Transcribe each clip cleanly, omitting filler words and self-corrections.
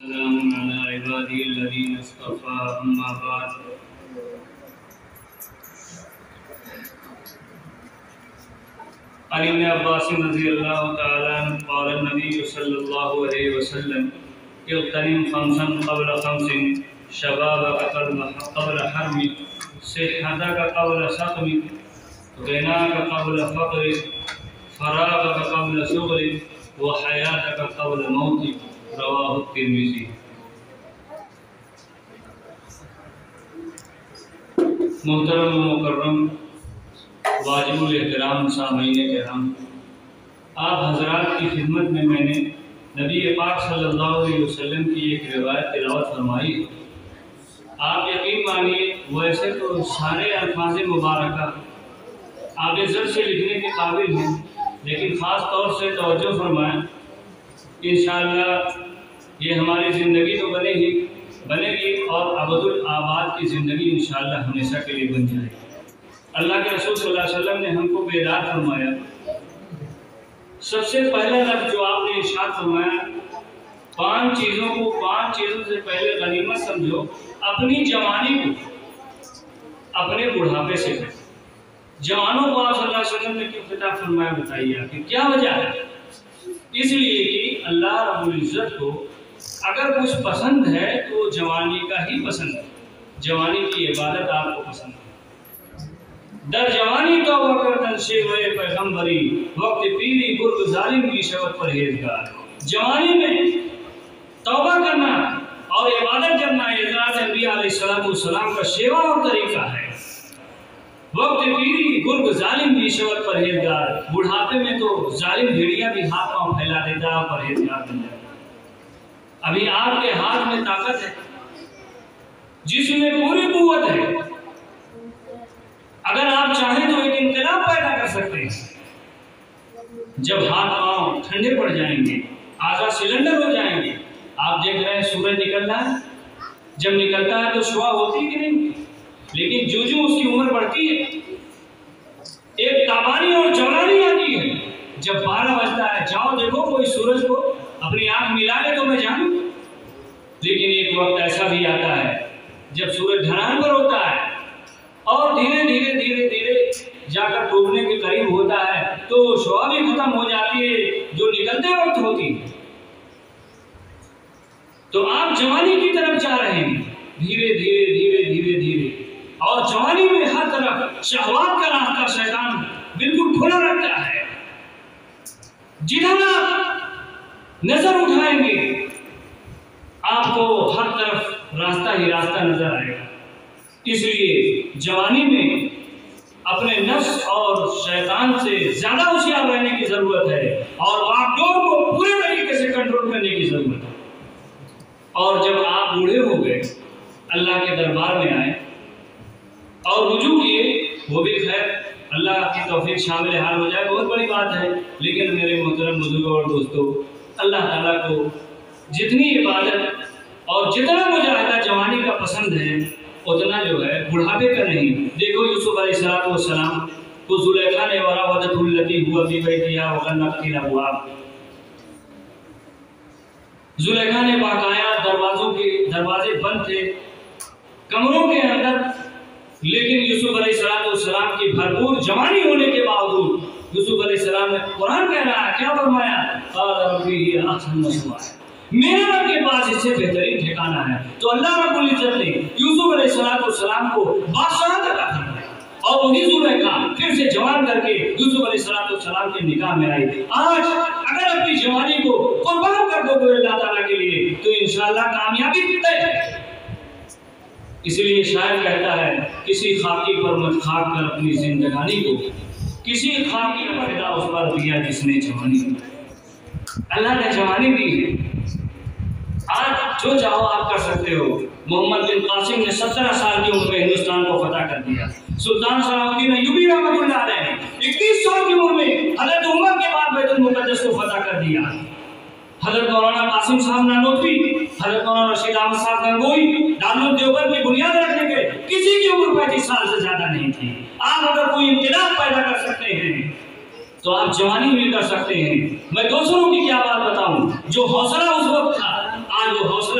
السلام على عبادي الذين اصطفى أما بعد عن ابن عباس رضي الله تعالى عنه قال النبي صلى الله عليه وسلم اغتنم خمسا قبل خمس شبابك قبل حرمك صحتك قبل سقمك غناك قبل فقرك فراغك قبل شغلك وحياتك قبل موتك رواہ الترمذی۔ محترم و مکرم واجب الاحترام سامعین کرام، آپ حضرات کی خدمت میں نے نبی پاک صلی اللہ علیہ وسلم کی ایک روایت تلاوت فرمائی۔ آپ یقین مانیے ویسے تو سارے الفاظ مبارکہ آپ زر سے لکھنے کے قابل ہیں، لیکن خاص طور سے توجہ فرمائیں، انشاءاللہ یہ ہماری زندگی تو بنے گی اور ابدالآباد کی زندگی انشاءاللہ ہمیشہ کے لیے بن جائے گی۔ اللہ کے رسول صلی اللہ علیہ وسلم نے ہم کو بیدار فرمایا۔ سب سے پہلا لفظ جو آپ نے ارشاد فرمایا، پانچ چیزوں سے پہلے غنیمت سمجھو، اپنی جوانی کو اپنے بڑھاپے سے کرو۔ جوانوں کو آپ صلی اللہ علیہ وسلم نے کیوں خطاب فرمایا بتائیے آپ کی کیا وجہ ہے؟ اس لیے کہ اللہ رب العزت کو اگر کچھ پسند ہے تو جوانی کا ہی پسند ہے، جوانی کی عبادت آپ کو پسند ہے۔ در جوانی توبہ کردن شیوہ پیغمبری، وقت پیری گرگ ظالم کی شوق پرہیزگار۔ جوانی میں توبہ کرنا اور عبادت کرنا حضرات انبیاء علیہ السلام کا شیوہ اور طریقہ ہے۔ وقت پیری گرگ ظالم کی شوق پرہیزگار، بڑھاپے میں تو ظالم بھیڑیا بھی ہاتھ پاؤں پھیلا دیتا ہے، پرہیزگار بن جاتا ہے۔ ابھی آپ کے ہاتھ میں طاقت ہے، جس میں پوری قوت ہے، اگر آپ چاہیں تو ایک انقلاب پیدا کر سکتے ہیں۔ جب ہاتھ پاؤں ٹھنڈے پڑ جائیں گے، اعضاء سلنڈر ہو جائیں گے، آپ دیکھ رہے ہیں سورج نکلتا ہے، جب نکلتا ہے تو شعاع ہوتی کہ نہیں، لیکن جو اس کی عمر بڑھتی ہے، ایک تابانی اور جوانی آتی ہے۔ جب 12 بجتا ہے، جاؤ دیکھو کوئی سورج کو اپنی آنکھ ملا لے تو میں جانوں، لیکن ایک وقت ایسا بھی آتا ہے جب سورج ڈھلان پر ہوتا ہے اور دھیرے دھیرے جا کر ڈوبنے کے قریب ہوتا ہے تو شعاع بھی ختم ہو جاتی ہے جو نکلتے وقت ہوتی ہے۔ تو آپ جوانی کی طرف جا رہے ہیں، دھیرے دھیرے، اور جوانی میں ہر طرف شہوات کا راستہ شیطان بالکل کھلا رکھتا ہے۔ جدھر آپ نظر اٹھائیں گے آپ کو ہر طرف راستہ ہی راستہ نظر آئے گا۔ اس لیے جوانی میں اپنے نفس اور شیطان سے زیادہ ہوشیار رہنے کی ضرورت ہے اور باغ ڈور کو پورے طریقے سے کنٹرول کرنے کی ضرورت ہے۔ اور جب آپ بوڑھے ہو گئے، اللہ کے دربار میں آئے اور رجوع کیے، وہ بھی خیر اللہ کی توفیق شامل حال ہو جائے بہت بڑی بات ہے، لیکن میرے محترم بزرگوں اور دوستوں، اللہ تعالیٰ کو جتنی عبادت اور جتنا مجاہدہ جوانی کا پسند ہے اتنا جو ہے بڑھاپے کا نہیں۔ دیکھو یوسف علیہ السلام کو زلیخا نے وراودت التی ہوا فی بیتہا وغلقت الابواب، زلیخا نے باقاعدہ دروازے بند تھے کمروں کے اندر، لیکن یوسف علیہ السلام کی بھرپور جوانی ہونے کے باوجود یوسف علیہ السلام نے قرآن کہہ رہا ہے، کیا فرمایا؟ قال ربی احسن مثوایا، میرے رب کے پاس اس سے بہترین ٹھکانہ ہے۔ تو اللہ رب العزت نے یوسف علیہ السلام کو بادشاہت عطا فرمائی اور وہی زلیخا پھر سے جوان کر کے یوسف علیہ السلام کے نکاح میں آئی۔ آج اگر اپنی جوانی کو قربان کر دو گے اللہ تعالیٰ کے لیے تو انشاءاللہ کامیابی طے ہے۔ اس لیے شاعر کہتا ہے، کسی خاکی پر مت خاک کر اپنی زندگانی کو، کسی خاکی پر فدا اس پر دیا جس نے جوانی دی۔ اللہ نے جوانی دی ہے، آج جو چاہو آپ کر سکتے ہو۔ محمد بن قاسم نے 17 سال کی عمر میں ہندوستان کو فتح کر دیا۔ سلطان صلاح الدین ایوبی رحمۃ اللہ علیہ نے 21 سال کی عمر میں حضرت عمر کے بعد بیت المقدس کو فتح کر دیا۔ حضرت مولانا قاسم صاحب نانوتوی، حضرت مولانا رشید احمد صاحب گنگوئی دارالعلوم دیوبند کی بنیاد رکھنے کے کسی کی عمر 35 سال سے زیادہ نہیں تھی۔ آپ اگر کوئی انقلاب پیدا کر سکتے ہیں تو آپ جوانی میں کر سکتے ہیں۔ میں دوسروں کی کیا بات بتاؤں، جو حوصلہ اس وقت تھا آج وہ حوصلہ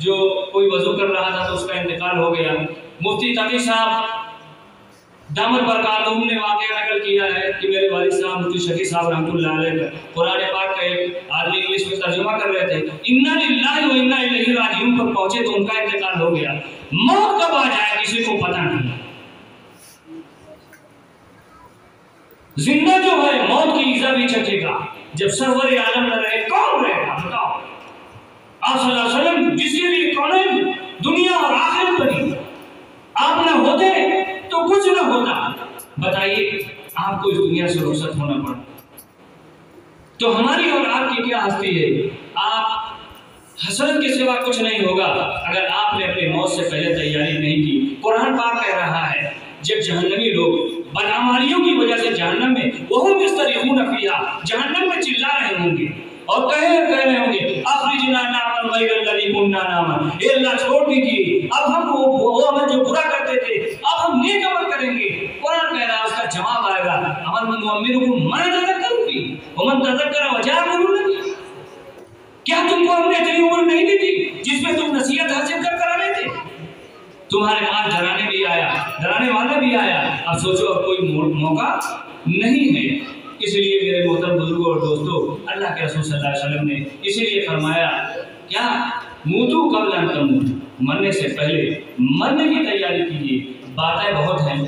جو کوئی وضو کر رہا تھا تو اس کا انتقال ہو گیا۔ مفتی تقی صاحب دامت برکاتہم نے واقعہ نقل کیا ہے کہ میرے والد صاحب مفتی شفیع صاحب رحمۃ اللہ علیہ قرآن پاک کا ایک آدمی انگلش میں ترجمہ کر رہے تھے، انا للہ و انا الیہ راجعون پر پہنچے تو ان کا انتقال ہو گیا۔ موت کب آ جائے کسی کو پتہ نہیں، زندہ جو ہے موت کی ایزا بھی چکے گا، جب سرور عالم نہ رہے کون رہے گا بتاؤ؟ آپ صلی اللہ علیہ وسلم جس کے لیے کونین دنیا اور آخرت بنی، آپ نہ ہوتے تو کچھ نہ ہوتا۔ بتائیے آپ کو اس دنیا سے رخصت ہونا پڑا تو ہماری اور آپ کی کیا ہستی ہے؟ آپ حسرت کے سوا کچھ نہیں ہوگا اگر آپ نے اپنی موت سے پہلے تیاری نہیں کی۔ قرآن پاک کہہ رہا ہے جب جہنمی لوگ بدعمالیوں کی وجہ سے جہنم میں وہم یستریخون فیہا جہنم میں چلا رہے ہوں گے اور کہہ رہے ہوں گے اخرجنا نعمل غیر الذی کنا نعمل، اے اللہ چھوڑ دیجیے اب ہم وہ عمل جو برا کرتے تھے اب ہم نیک عمل کریں گے۔ قرآن کہہ رہا ہے اس کا جواب آئے گا امن نعمرکم ما نتذکر فیہ ومن تذکر وجاءہ النذیر، کیا تم کو ہم نے اتنی عمر نہیں دی تھی جس میں تم نصیحت حاصل کر رہے تھے؟ تمہارے پاس ڈرانے والا بھی آیا، اب سوچو اب کوئی موقع نہیں ہے۔ اس لیے میرے محترم بزرگوں اور دوستوں، اللہ کے رسول صلی اللہ علیہ وسلم نے اسی لیے فرمایا کیا موتو قبل ان تموتوا، مرنے سے پہلے مرنے کی تیاری کیجیے۔ باتیں بہت ہیں،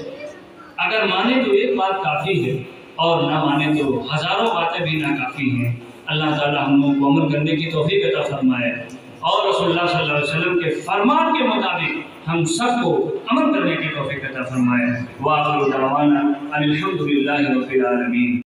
اگر مانے تو ایک بات کافی ہے اور نہ مانے تو ہزاروں باتیں بھی ناکافی ہیں۔ اللہ تعالی ہم لوگوں کو عمل کرنے کی توفیق عطا فرمائے اور رسول اللہ صلی اللہ علیہ وسلم کے فرمان کے مطابق ہم سب کو عمل کرنے کی توفیق عطا فرمائے۔ وآخر دعوانا ان الحمد للہ رب العالمین۔